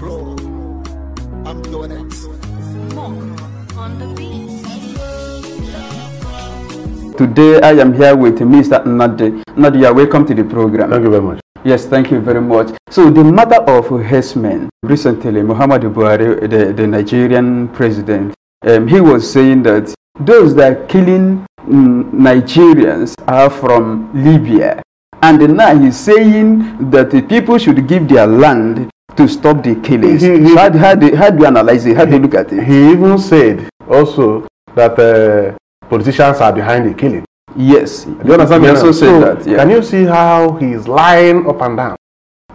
floor. I'm doing it. On the beat. Today I am here with Mr. Nnadi. Nnadi, you are welcome to the program. Thank you very much. Yes, thank you very much. So the matter of Herdsmen, recently Muhammadu Buhari, the Nigerian president, he was saying that those that are killing Nigerians are from Libya. And now he's saying that the people should give their land to stop the killings. How do you analyze it? How do you look at it? He even said also that politicians are behind the killing. Yes. Do you understand? He also said that. Yeah. Can you see how he's lying up and down?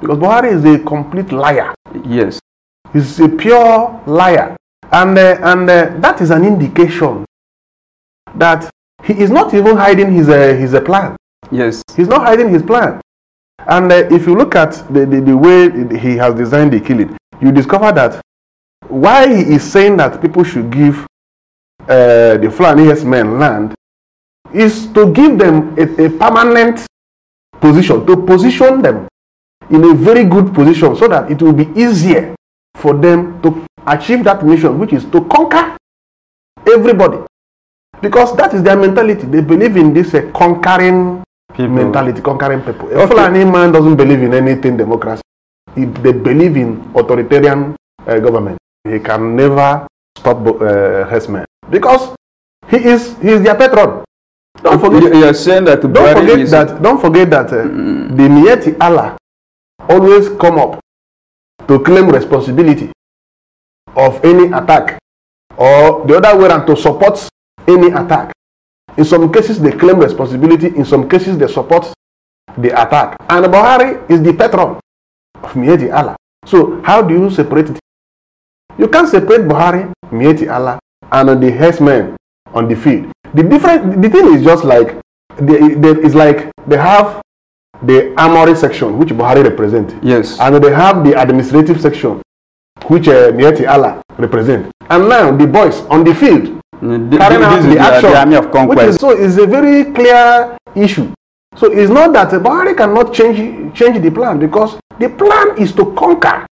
Because Buhari is a complete liar. Yes. He's a pure liar. And that is an indication that he is not even hiding his plan. Yes. He's not hiding his plan. And if you look at the way he has designed the killing, you discover that why he is saying that people should give the Fulani Herdsmen land is to give them a permanent position, to position them in a very good position so that it will be easier for them to achieve that mission, which is to conquer everybody. Because that is their mentality. They believe in this conquering mentality, conquering people. A Fulani man doesn't believe in anything democracy. They believe in authoritarian government. He can never stop Herdsmen because he is their patron. Don't forget. You are saying that. Don't forget that the Mieti Allah always come up to claim responsibility of any attack, or the other way around, to support any attack. In some cases they claim responsibility, in some cases they support the attack. And Buhari is the patron of Mieti Allah. So how do you separate it? You can't separate Buhari, Mieti Allah, and the Herdsmen on the field. The thing is just like they have the armory section, which Buhari represents. Yes. And they have the administrative section, which Mieti Allah represents. And now the boys on the field carrying out the action, the army of conquest. So it's a very clear issue. So it's not that Buhari cannot change the plan, because the plan is to conquer,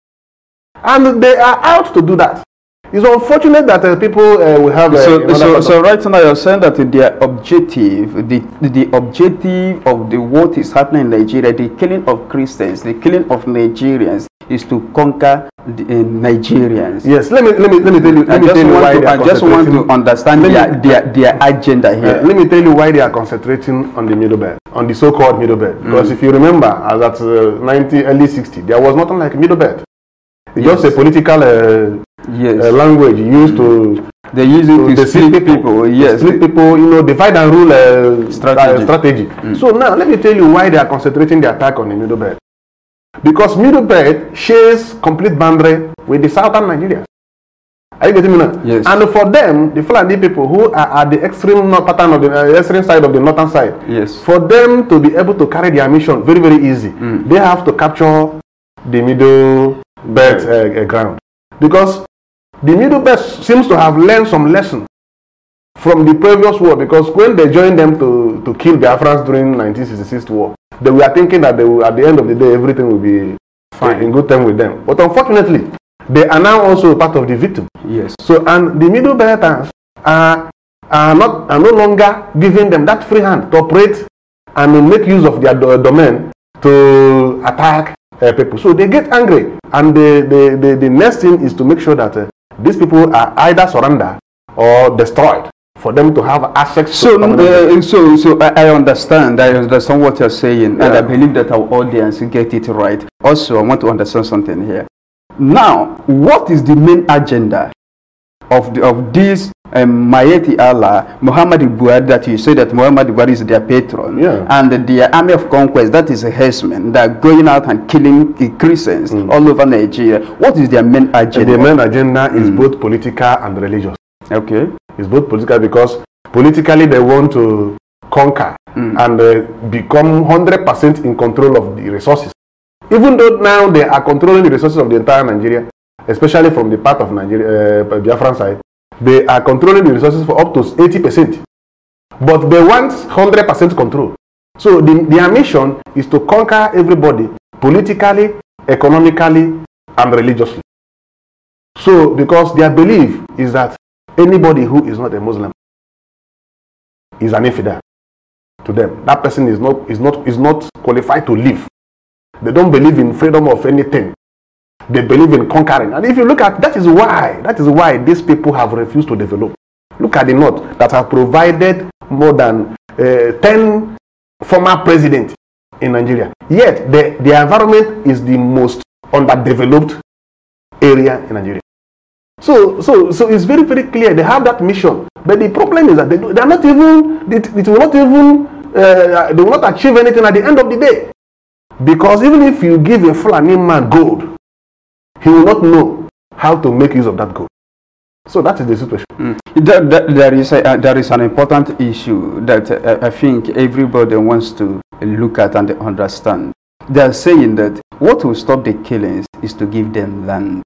and they are out to do that. It's unfortunate that people will have. So right now you're saying that their objective, the objective of what is happening in Nigeria, the killing of Christians, the killing of Nigerians, is to conquer the Nigerians. Yes. Let me tell you. I just want to understand their agenda here. Let me tell you why they are concentrating on the middle belt, on the so-called middle belt. Because if you remember, as at early 60s, there was nothing like middle belt. It's just a political. Language used to split people. Yes, split people. Divide and rule strategy. So now let me tell you why they are concentrating the attack on the middle belt. Because middle belt shares complete boundary with the southern Nigeria. Are you getting me now? Yes. And for them, the Fulani people who are at the extreme pattern of the extreme side of the northern side, yes, for them to be able to carry their mission very, very easy, they have to capture the middle belt ground. Because the middle belt seems to have learned some lessons from the previous war, because when they joined them to kill Biafrans during 1966 war, they were thinking that at the end of the day everything will be fine, in good time with them. But unfortunately, they are now also part of the victim. Yes. So, and the middle belters are no longer giving them that free hand to operate and make use of their domain to attack people. So they get angry, and the next thing is to make sure that these people are either surrendered or destroyed for them to have access. So I understand what you're saying, and I believe that our audience get it right. Also, I want to understand something here. Now, what is the main agenda of this Mieti Allah, Muhammadu Buhari, that you say that Muhammadu Buhari is their patron, and the army of conquest, that is a Herdsmen, that are going out and killing Christians all over Nigeria? What is their main agenda? The main agenda is both political and religious. Okay. It's both political, because politically they want to conquer and become 100% in control of the resources. Even though now they are controlling the resources of the entire Nigeria, especially from the part of Nigeria, Biafran side, they are controlling the resources for up to 80%. But they want 100% control. So their mission is to conquer everybody politically, economically, and religiously. So, because their belief is that anybody who is not a Muslim is an infidel to them. That person is not qualified to live. They don't believe in freedom of anything. They believe in conquering. And if you look at that is why these people have refused to develop. Look at the North that have provided more than 10 former presidents in Nigeria. Yet the environment is the most underdeveloped area in Nigeria. So it's very, very clear they have that mission, but the problem is that they will not achieve anything at the end of the day, because even if you give a Fulani man gold, he will not know how to make use of that gold. So that is the situation. There is an important issue that I think everybody wants to look at and understand. They are saying that what will stop the killings is to give them land.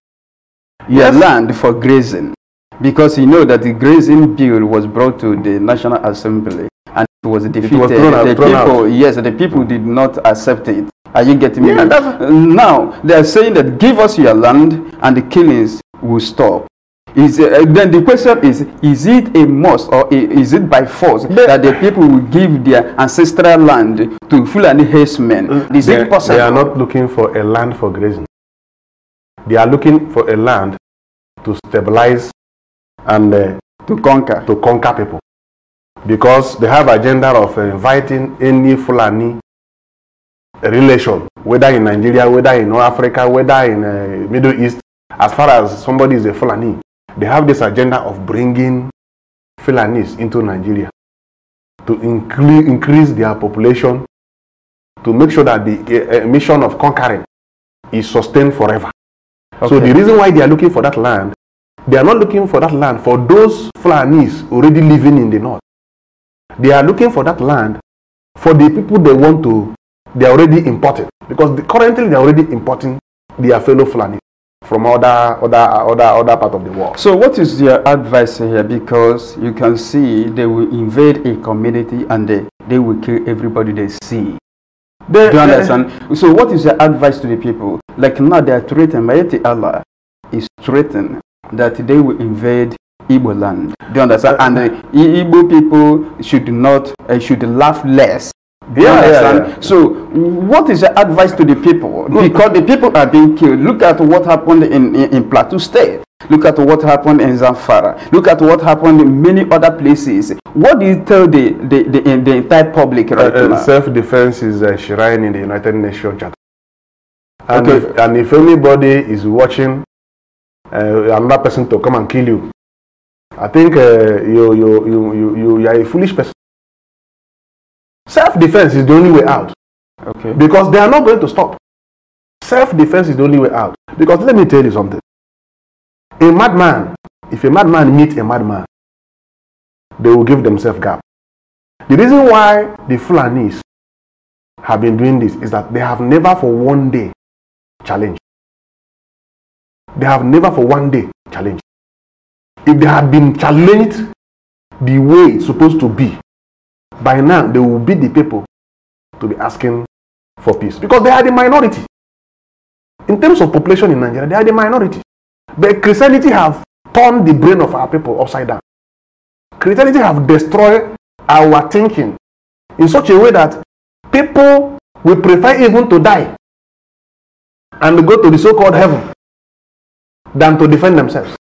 Yes. Land for grazing, because you know that the grazing bill was brought to the National Assembly and it was defeated. The people did not accept it. Are you getting me? Now they are saying that give us your land and the killings will stop. Then the question is it a must or is it by force that the people will give their ancestral land to Fulani herdsmen? Is it possible? They are not looking for a land for grazing. They are looking for a land to stabilize and to conquer people, because they have agenda of inviting any Fulani relation, whether in Nigeria, whether in North Africa, whether in Middle East. As far as somebody is a Fulani, they have this agenda of bringing Fulanis into Nigeria to increase their population, to make sure that the mission of conquering is sustained forever. Okay. So the reason why they are looking for that land, they are not looking for that land for those Fulanis already living in the north. They are looking for that land for the people they are already importing, because currently they are already importing their fellow Fulanis from other part of the world. So what is your advice here? Because you can see they will invade a community and they will kill everybody they see. Do you understand? So what is your advice to the people? Like now they are threatened, Mighty Allah is threatened that they will invade Igbo land. Do you understand? And the Igbo people should laugh less. Do you understand? Yeah. So what is your advice to the people? Because the people are being killed. Look at what happened in Plateau State. Look at what happened in Zamfara. Look at what happened in many other places. What do you tell the entire public right now? Self-defense is enshrined in the United Nations Charter. And if anybody is watching another person to come and kill you, I think you are a foolish person. Self-defense is the only way out. Okay. Because they are not going to stop. Self-defense is the only way out. Because let me tell you something. A madman, if a madman meets a madman, they will give themselves gap. The reason why the Fulanis have been doing this is that they have never for one day challenged. They have never for one day challenged. If they had been challenged the way it's supposed to be, by now they will be the people to be asking for peace, because they are the minority. In terms of population in Nigeria, they are the minority. But Christianity have turned the brain of our people upside down. Christianity have destroyed our thinking in such a way that people will prefer even to die and go to the so-called heaven than to defend themselves.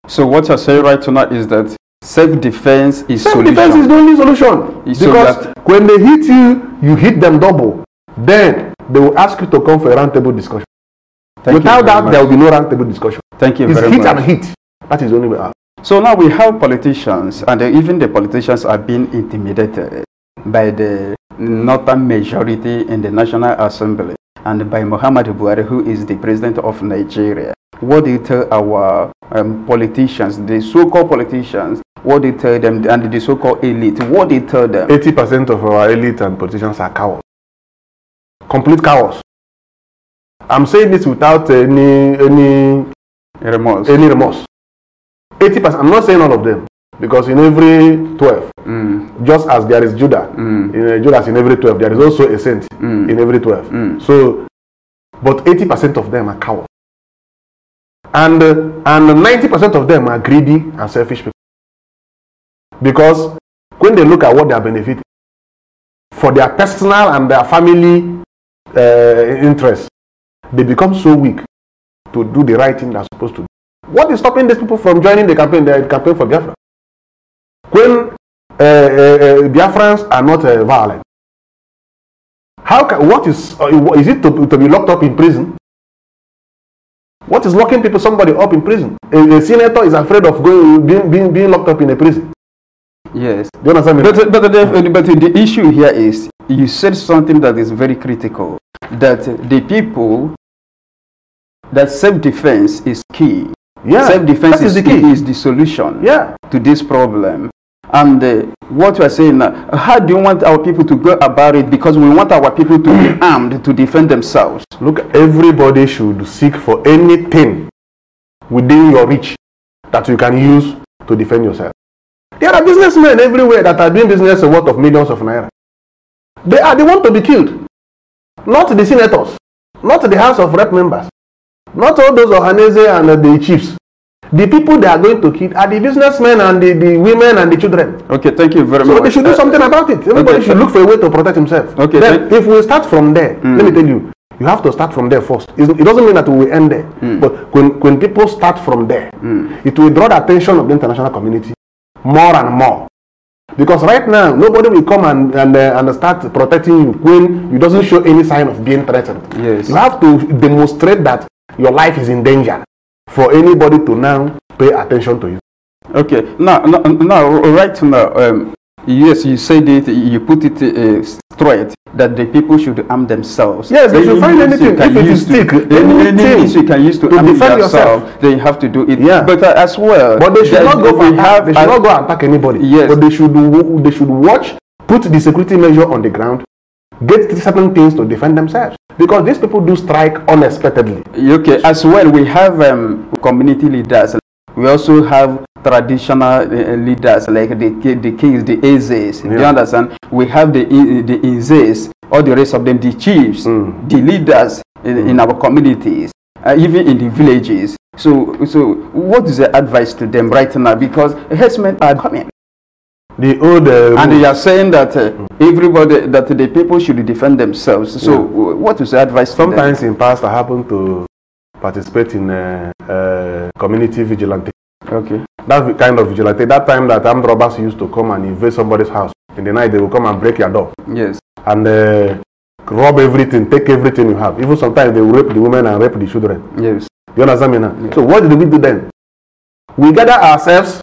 So what you're saying right now is that self-defense is self-defense is the only solution. Because when they hit you, you hit them double. Then they will ask you to come for a roundtable discussion. Without that, there will be no roundtable discussion. Thank you very much. It's hit and hit. That is the only way out. So now we have politicians, and even the politicians are being intimidated by the northern majority in the National Assembly and by Muhammadu Buhari, who is the president of Nigeria. What do you tell our politicians, the so-called politicians? What do you tell them, and the so-called elite? What do you tell them? 80% of our elite and politicians are cowards. Complete cowards. I'm saying this without any remorse. 80%. I'm not saying all of them, because in every 12, just as there is Judah, Judas in every 12, there is also a saint in every 12. So, but 80% of them are cowards. And 90% of them are greedy and selfish people. Because when they look at what they are benefiting for their personal and their family interests, they become so weak to do the right thing they're supposed to do. What is stopping these people from joining the campaign for Biafra? When Biafrans are not violent, what is it to be locked up in prison? What is locking somebody up in prison? A senator is afraid of being locked up in a prison. Yes. Do you understand me? But the issue here is, you said something that is very critical, that the people, that self-defense is key. Yeah, self-defense is the key. Is the solution, yeah, to this problem. And what we are saying now, how do you want our people to go about it? Because we want our people to be armed to defend themselves. Look, everybody should seek for anything within your reach that you can use to defend yourself. There are businessmen everywhere that are doing business worth of millions of naira. They want to be killed. Not the senators, not the House of Rep members, not all those Ohanese and the chiefs. The people they are going to kill are the businessmen and the women and the children. Okay, thank you very much. So they should do something about it. Everybody should look for a way to protect himself. Okay. Then, if we start from there, let me tell you, you have to start from there first. It doesn't mean that we will end there. But when people start from there, it will draw the attention of the international community more and more. Because right now, nobody will come and start protecting you when you doesn't show any sign of being threatened. Yes. You have to demonstrate that your life is in danger for anybody to now pay attention to you. Okay, now right now, yes, you said it, you put it straight, that the people should arm themselves. Yes, they should find anything. If it is stick, anything you can use to arm defend yourself, then you have to do it. Yeah. But as well, but they should not go and attack anybody. Yes. But they should watch, put the security measure on the ground, get certain things to defend themselves. Because these people do strike unexpectedly. Okay, as well, we have community leaders. We also have traditional leaders like the kings, the Ezes. Yeah. Do you understand? We have the Izes, all the rest of them, the chiefs, the leaders in our communities, even in the villages. So what is the advice to them right now? Because herdsmen are coming. The old and they are saying that everybody, that the people should defend themselves. So what is the advice to them? Sometimes in past I happen to participate in community vigilante. Okay. That kind of vigilante. That time that armed robbers used to come and invade somebody's house. In the night they will come and break your door. Yes. And rob everything, take everything you have. Even sometimes they will rape the women and rape the children. Yes. You understand me now? Yes. So what did we do then? We gather ourselves,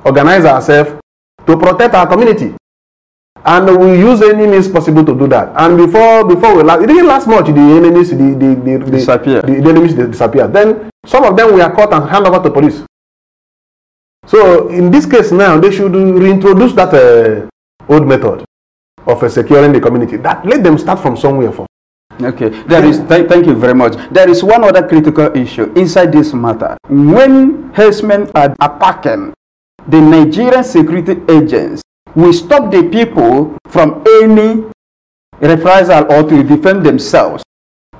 organize ourselves to protect our community. And we use any means possible to do that. And before we last, it didn't last much. The enemies disappear. The enemies disappear. Then some of them were caught and handed over to police. So in this case now, they should reintroduce that old method of securing the community. That let them start from somewhere first. Okay, thank you very much. There is one other critical issue inside this matter. When herdsmen are attacking the Nigerian security agents, we stop the people from any reprisal or to defend themselves.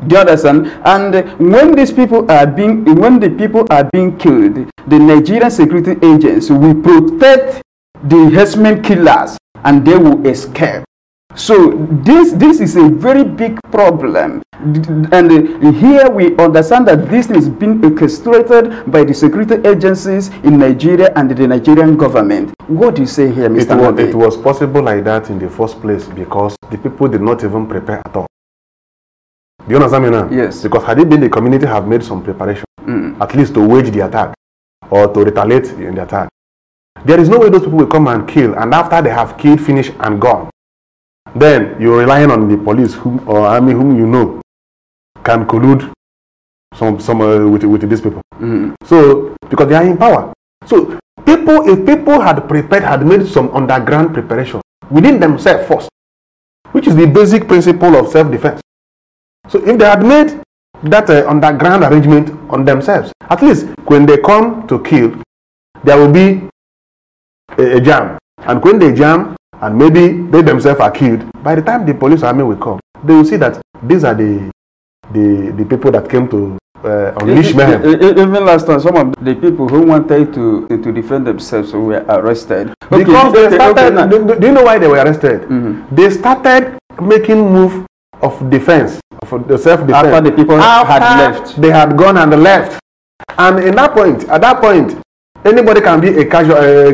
Do you understand? And when these people are being killed, the Nigerian security agents will protect the herdsmen killers, and they will escape. So this is a very big problem, and here we understand that this is being orchestrated by the security agencies in Nigeria and the Nigerian government. What do you say here, Mr. It was possible like that in the first place because the people did not even prepare at all. Do you understand me now? Yes. Because had it been the community have made some preparation, at least to wage the attack or to retaliate in the attack, there is no way those people will come and kill, and after they have killed, finished, and gone, then you're relying on the police or army whom you know can collude with these people. So because they are in power. So if people had prepared, had made some underground preparation within themselves first, which is the basic principle of self-defense. So if they had made that underground arrangement on themselves, at least when they come to kill, there will be a jam. And when they jam, and maybe they themselves are killed, by the time the police army will come, they will see that these are the people that came to unleash mayhem. Even last time, some of the people who wanted to defend themselves were arrested. Because they started, do you know why they were arrested? They started making move of defense, of the self-defense. After the people had left. They had gone and left. And at that point, anybody can be a casual,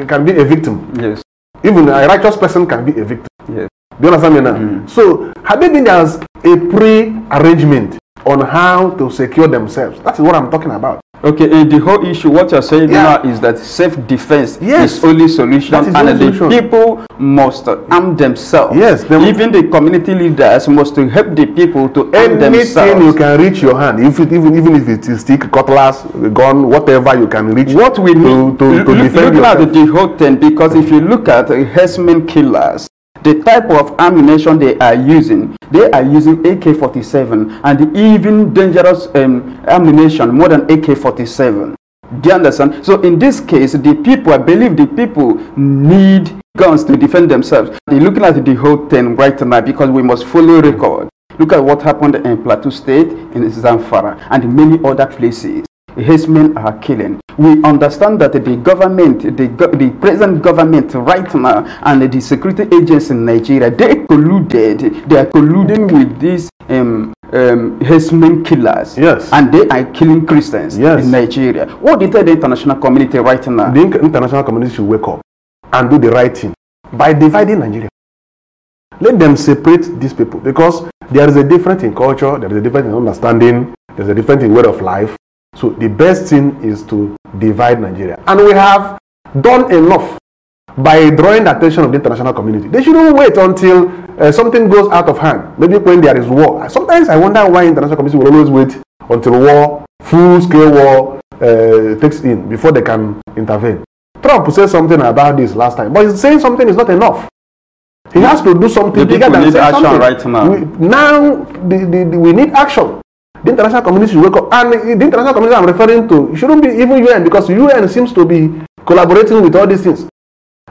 can be a victim. Yes. Even a righteous person can be a victim. Yes. Do you understand me now? So, had they been there's a pre-arrangement on how to secure themselves? That is what I'm talking about. Okay, and the whole issue, what you're saying now is that self-defense is only solution, and the people must arm themselves. Yes, even the community leaders must help the people to arm themselves. Anything you can reach your hand, even if it is stick, cutlass, gun, whatever you can reach. What we need to defend yourself. Look at the whole thing, because if you look at herdsmen killers, the type of ammunition they are using AK-47 and even dangerous ammunition more than AK-47. Do you understand? So in this case, the people, I believe the people need guns to defend themselves. They're looking at the whole thing right now because we must follow record. Look at what happened in Plateau State, in Zamfara, and many other places. Herdsmen are killing. We understand that the government, the present government right now, and the security agents in Nigeria, they are colluding with these herdsmen killers. Yes. And they are killing Christians in Nigeria. What do you tell the international community right now? The international community should wake up and do the right thing by dividing Nigeria. Let them separate these people, because there is a difference in culture, there is a difference in understanding, there is a difference in way of life. So the best thing is to divide Nigeria. And we have done enough by drawing the attention of the international community. They shouldn't wait until something goes out of hand. Maybe when there is war. Sometimes I wonder why international community will always wait until war, full-scale war, takes in before they can intervene. Trump said something about this last time, but he's saying something is not enough. He has to do something bigger than say something. Right now. We need action. The international community should wake up. And the international community I'm referring to, it shouldn't be even UN, because UN seems to be collaborating with all these things.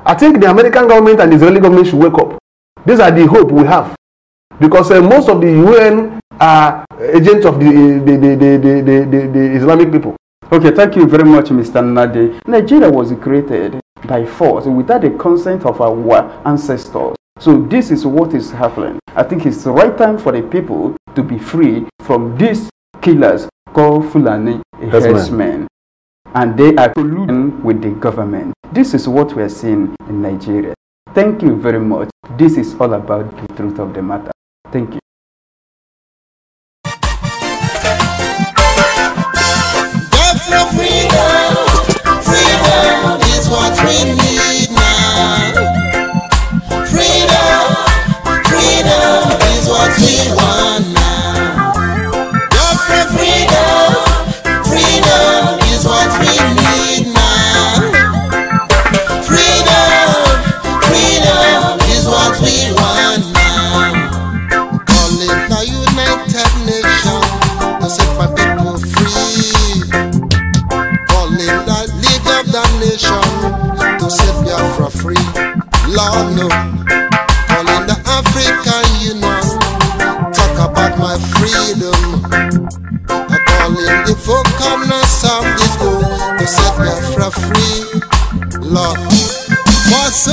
I think the American government and the Israeli government should wake up. These are the hope we have. Because most of the UN are agents of the Islamic people. Okay, thank you very much, Mr. Nade. Nigeria was created by force without the consent of our ancestors. So this is what is happening. I think it's the right time for the people to be free from these killers called Fulani herdsmen. And they are colluding with the government. This is what we are seeing in Nigeria. Thank you very much. This is all about the truth of the matter. Thank you. Freedom is what we need now. Freedom is what we want now. Freedom is what we need now. Freedom is what we want now. Calling the United Nations to set my people free. Calling the League of the Nations to set Biafra free. Lord no. Calling the African Union, talk about my freedom. I calling the four corners of this world to set Biafra free. Lord, what's